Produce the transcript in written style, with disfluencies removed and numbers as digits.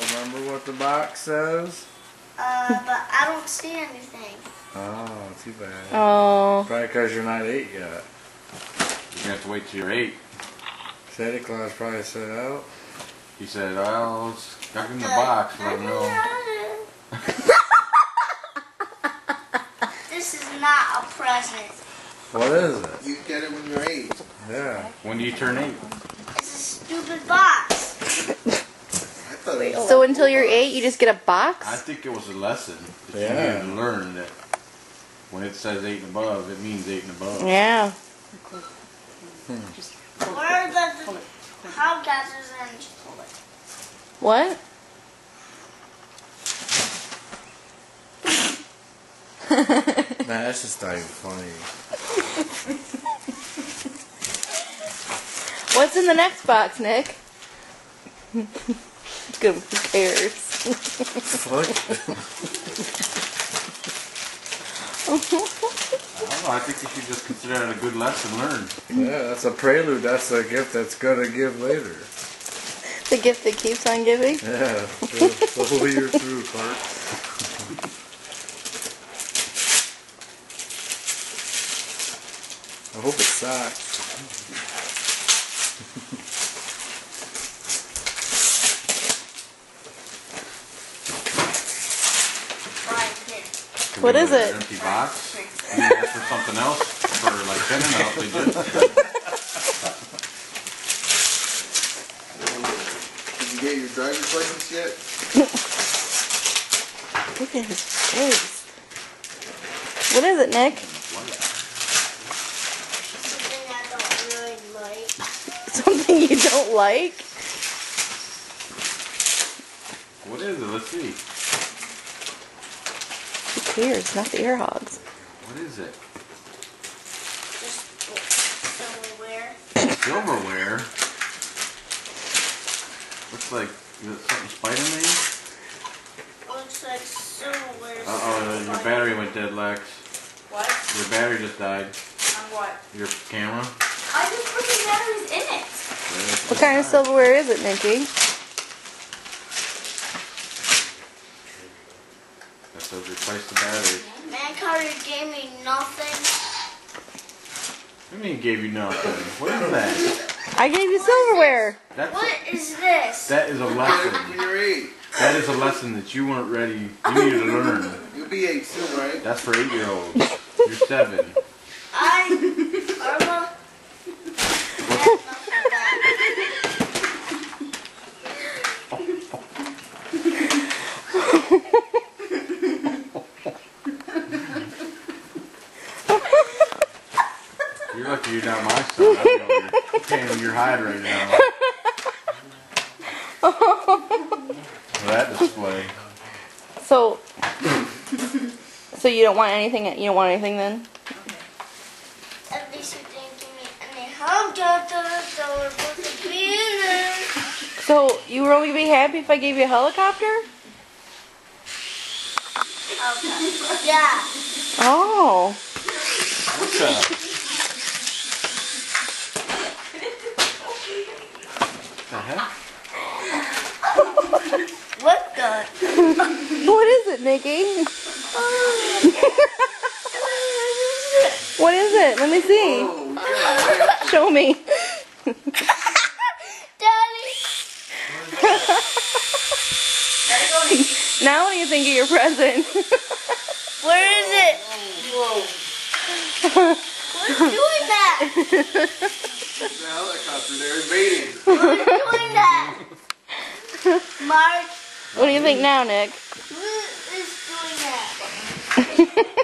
Remember what the box says? But I don't see anything. Oh, too bad. Oh. Probably because you're not 8 yet. You're going to have to wait till you're 8. Santa Claus probably said out. He said, well, it's stuck in the box, let him know. This is not a present. What is it? You get it when you're 8. Yeah. When do you turn 8? It's a stupid box. I thought it was So until you're 8, you just get a I box? think it was a lesson that you Yeah. needed to learn that when it says 8 and above, it means 8 and above. Yeah. Where are the how gases and What? Nah, that's just not even funny. What's in the next box, Nick? Good. Who cares? Fuck. I don't know, I think you should just consider it a good lesson learned. Yeah, that's a prelude. That's a gift that's gonna give later. The gift that keeps on giving? Yeah. The whole year through, Clark. I hope it sucks. Could What be is an it? empty box. You ask for something else for like 10 and out, they just. Did you get your driver's license yet? Look at his face. What is it, Nick? something I don't really like. Something you don't like? What is it? Let's see. Who cares? Not the air hogs. What is it? Just silverware. Silverware? Looks like, is it something Spider-Man? Looks like silverware. Uh-oh, your battery went dead, Lex. What? Your battery just died. On what? Your camera. I just put the batteries in it. What kind of silverware is it, Nicky? That says replace the battery. Man Carter gave me nothing. What do you mean gave you nothing? What is that? I gave you silverware. That's What is this? that is a Get it lesson. when you're 8. That is a lesson that you weren't ready. You needed to learn. You'll be 8 soon, right? That's for 8-year-olds. You're 7. Irma. You're lucky you're not my son. I'd be over here tearing your hide right now. For that display. So you don't want anything? You don't want anything then? At least you didn't give me any help. So you would only be happy if I gave you a helicopter? Okay. Yeah. Oh. What's that? The heck? What the? What is it, Nikki? What is it? Let me see. Show me. Daddy. Now what do you think of your present? Where is it? Who's doing that? The helicopter there invading. Who's doing that? Mark. What do you think now, Nick? Who is doing that?